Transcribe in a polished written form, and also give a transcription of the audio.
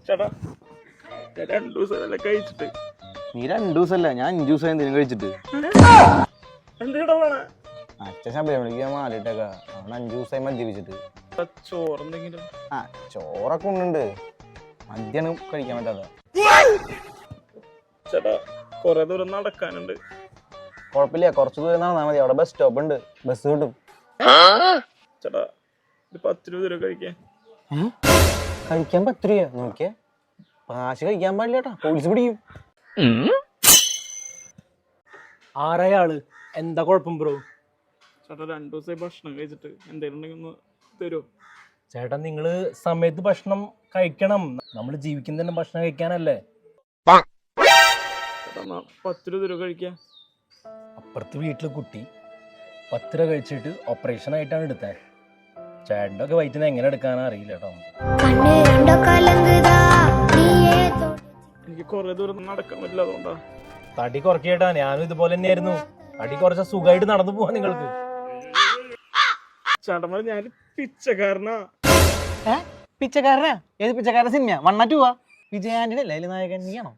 ചേട്ടാ ഞാൻ 2 ദിവസം കഴിച്ചിട്ട്. നീ 2 ദിവസമല്ല, ഞാൻ 5 ദിവസം എന്തെങ്കിലും കഴിച്ചിട്ട്. എന്തിനാ വേണേ? അച്ഛൻ ശബരിമലയ്ക്ക് മാറിയിട്ടേക്ക. അവൻ 5 ദിവസമായി മദ്യപിച്ചിട്ട്. ചോറെന്തെങ്കിലും? ആ ചോറൊക്കെ ഉണ്ടുണ്ട്, മദ്യാണ് കഴിക്കാൻ പറ്റാത്ത. ചേട്ടാ കൊറേ ദൂരം നടക്കാനുണ്ട്. കുഴപ്പമില്ല, കുറച്ച് ദൂരം നടന്നാൽ മതി. അവിടെ ബസ് സ്റ്റോപ്പ് ഉണ്ട്, ബസ് കിട്ടും. ചേട്ടാ ഒരു 10 രൂപ തരുമോ കഴിക്കാൻ? കഴിക്കാൻ 10 രൂപ? നോക്കിയേ, കാശ് കഴിക്കാൻ പാടില്ല കേട്ടാ, പോലീസ് പിടിക്കും. ആരായാള്? എന്താ കുഴപ്പം ബ്രോ? ചേട്ടാ 2 ദിവസമായി ഭക്ഷണം കഴിച്ചിട്ട് എന്തെങ്കിലും ഉണ്ടെങ്കിൽ ഒന്ന് തരുമോ? ചേട്ടാ നിങ്ങള് സമയത്ത് ഭക്ഷണം കഴിക്കണം. നമ്മൾ ജീവിക്കുന്നതന്നെ ഭക്ഷണം കഴിക്കാനല്ലേ. ചേട്ടാ 10 രൂപ തരുമോ കഴിക്കാൻ? അപ്പുറത്ത് വീട്ടില് കുട്ടി 10 രൂപ കഴിച്ചിട്ട് ഓപ്പറേഷൻ ആയിട്ടാണ് എടുത്തത്. ചേട്ടൻ്റെ ഒക്കെ വയറ്റിന് എങ്ങനെ എടുക്കാനാ അറിയില്ല കേട്ടോ. എനിക്ക് കൊറേ ദൂരം നടക്കാൻ പറ്റില്ല, അതുകൊണ്ടാ. തടി കുറക്കേട്ടാ, ഞാനും ഇതുപോലെ തന്നെയായിരുന്നു. തടി കുറച്ച സുഖമായിട്ട് നടന്നു പോവാ നിങ്ങൾക്ക്. ചേട്ടന്മാർ ഞാൻ പിച്ചക്കാരനാ. പിച്ചക്കാരനാ? ഏത് പിച്ചക്കാരൻ സിനിമ? 1 or 2 വിജയാന്റണി അല്ലേ നായകൻ? നീയാണോ?